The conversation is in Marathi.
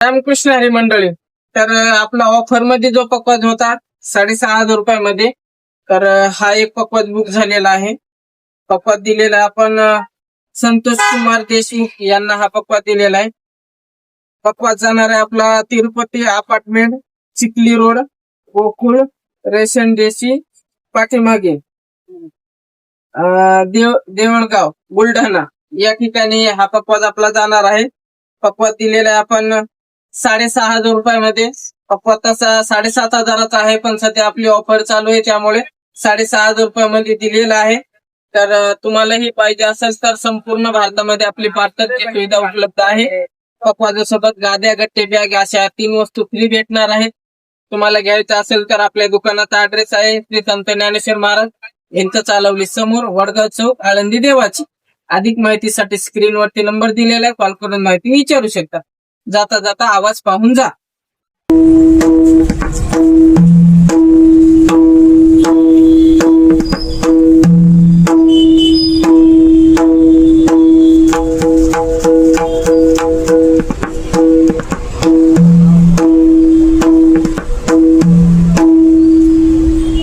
रामकृष्ण हरी मंडळी. तर आपला ऑफर मध्ये जो पकवाज होता 6,500 रुपयामध्ये, तर हा एक पकवाज बुक झालेला आहे. पकवाज दिलेला आपण संतोष कुमार देशमुख यांना हा पकवाज दिलेला आहे. पकवाज जाणार आहे आपला Tirupati apartment, Chikhli road, Gokul residency पाठीमागे, देवळगाव, बुलढाणा या ठिकाणी हा पकवाज आपला जाणार आहे. पकवाज दिलेला आहे आपण 6,500 रुपयामध्ये. पकवाज तसा 7,500चा आहे, पण सध्या आपली ऑफर चालू आहे त्यामुळे 6,500 रुपयामध्ये दिलेला आहे. तर तुम्हालाही पाहिजे असेल तर संपूर्ण भारतामध्ये आपली पार्सलची सुविधा उपलब्ध आहे. पकवाजासोबत गाद्या, गट्टे, बॅग अशा 3 वस्तू फ्री भेटणार आहेत. तुम्हाला घ्यायचं असेल तर आपल्या दुकानाचा ऍड्रेस आहे श्री संत ज्ञानेश्वर महाराज यांचं चालवली समोर, वडगाव चौक, आळंदी देवाची. अधिक माहितीसाठी स्क्रीनवरती नंबर दिलेला आहे, कॉल करून माहिती विचारू शकता. जाता जाता आवाज पाहून जा.